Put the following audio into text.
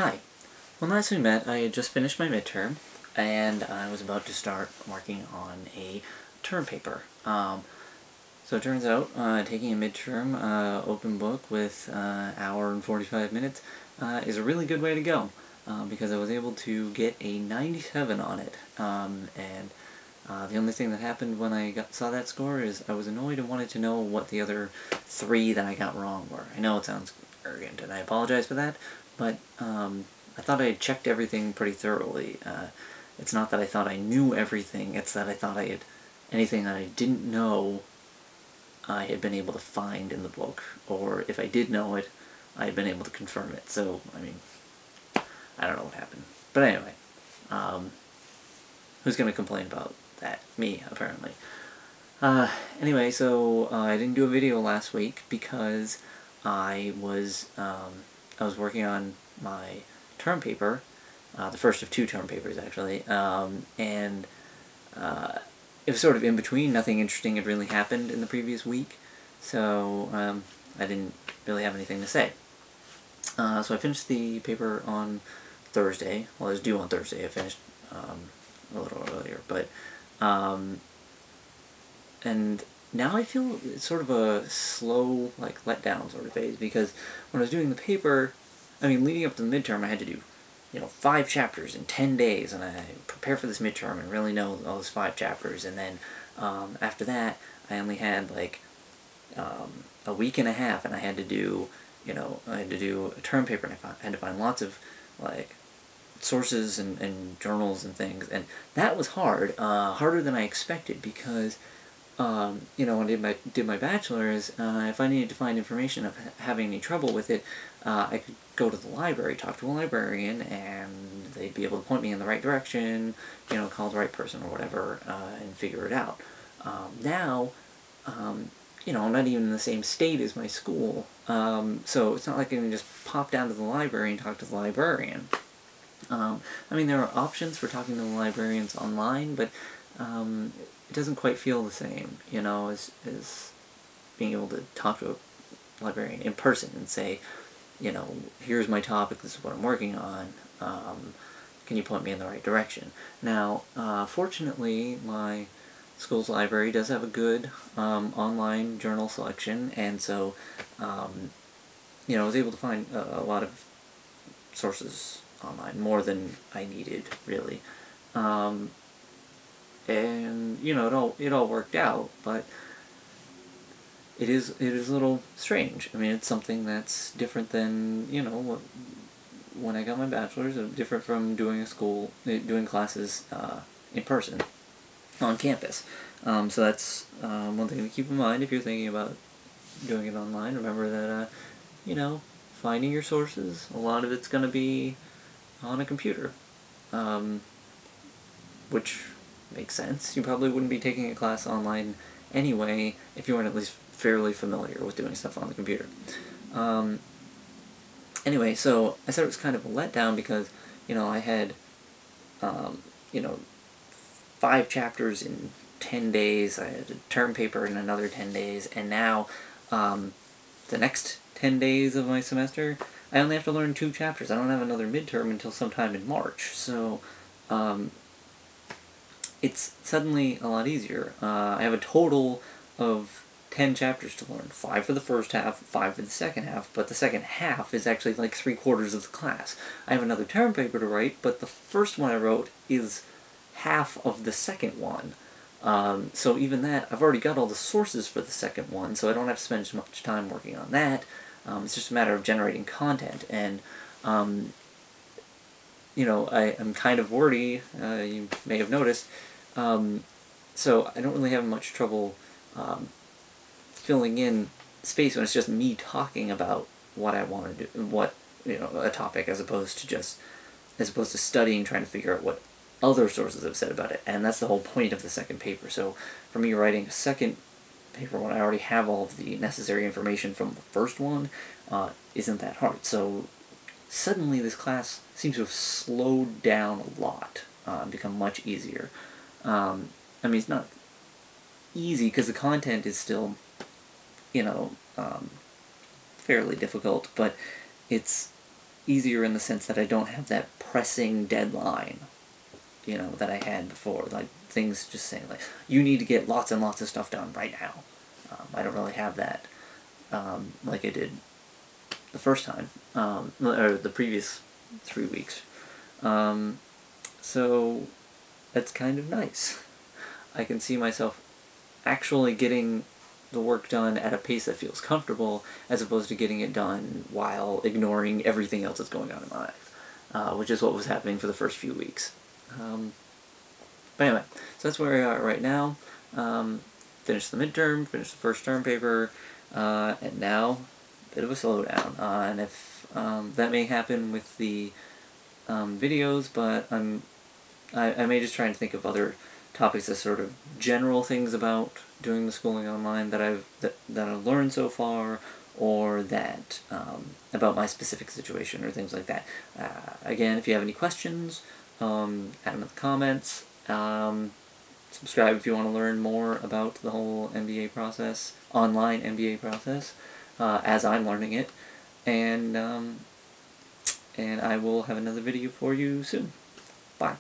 Hi. When last we met, I had just finished my midterm, and I was about to start working on a term paper. So it turns out taking a midterm open book with hour and 45 minutes is a really good way to go because I was able to get a 97 on it. The only thing that happened when I saw that score is I was annoyed and wanted to know what the other three that I got wrong were. I know it sounds arrogant, and I apologize for that, but I thought I had checked everything pretty thoroughly. It's not that I thought I knew everything, it's that I thought I had anything that I didn't know I had been able to find in the book, or if I did know it, I had been able to confirm it. So, I mean, I don't know what happened. But anyway, who's going to complain about that? Me, apparently. Anyway, so I didn't do a video last week because I was working on my term paper, the first of two term papers actually, and it was sort of in between. Nothing interesting had really happened in the previous week, so I didn't really have anything to say. So I finished the paper on Thursday. Well, it was due on Thursday. I finished a little earlier, but and now I feel it's sort of a slow, like, letdown sort of phase, because when I was doing the paper, I mean, leading up to the midterm, I had to do, 5 chapters in 10 days, and I prepare for this midterm and really know those 5 chapters, and then after that, I only had, like, a week and a half, and I had to do, I had to do a term paper, and I had to find lots of, like, sources and journals and things, and that was hard, harder than I expected, because when I did my bachelor's, if I needed to find information of having any trouble with it, I could go to the library, talk to a librarian, and they'd be able to point me in the right direction, call the right person or whatever, and figure it out. Now, I'm not even in the same state as my school, so it's not like I can just pop down to the library and talk to the librarian. I mean, there are options for talking to the librarians online, but it doesn't quite feel the same, as being able to talk to a librarian in person and say, here's my topic, this is what I'm working on, can you point me in the right direction? Now, fortunately, my school's library does have a good online journal selection, and so, I was able to find a lot of sources online, more than I needed, really. And it all worked out, but it is a little strange. I mean, it's something that's different than when I got my bachelor's, different from doing classes in person on campus. So that's one thing to keep in mind if you're thinking about doing it online. Remember that finding your sources, a lot of it's going to be on a computer, which makes sense. You probably wouldn't be taking a class online anyway if you weren't at least fairly familiar with doing stuff on the computer. Anyway, so I said it was kind of a letdown because, I had, 5 chapters in 10 days, I had a term paper in another 10 days, and now, the next 10 days of my semester, I only have to learn 2 chapters. I don't have another midterm until sometime in March, so, it's suddenly a lot easier. I have a total of 10 chapters to learn. 5 for the first half, 5 for the second half, but the second half is actually like 3/4 of the class. I have another term paper to write, but the first one I wrote is half of the second one. So even that, I've already got all the sources for the second one, so I don't have to spend as much time working on that. It's just a matter of generating content, and I'm kind of wordy, you may have noticed, so I don't really have much trouble filling in space when it's just me talking about what I want to do, a topic, as opposed to studying, trying to figure out what other sources have said about it, and that's the whole point of the second paper. So for me, writing a second paper when I already have all of the necessary information from the first one isn't that hard. So suddenly this class seems to have slowed down a lot, become much easier. I mean, it's not easy because the content is still, fairly difficult, but it's easier in the sense that I don't have that pressing deadline, you know, that I had before. Like, things just saying, like, you need to get lots and lots of stuff done right now. I don't really have that like I did the first time, or the previous 3 weeks. So that's kind of nice. I can see myself actually getting the work done at a pace that feels comfortable, as opposed to getting it done while ignoring everything else that's going on in my life, which is what was happening for the first few weeks. But anyway, so that's where we are right now. Finished the midterm, finished the first term paper, and now a bit of a slowdown. And if that may happen with the videos, but I may just try and think of other topics as sort of general things about doing the schooling online that I've learned so far, or that about my specific situation or things like that. Again, if you have any questions, add them in the comments. Subscribe if you want to learn more about the whole MBA process, online MBA process, as I'm learning it, and I will have another video for you soon. Bye.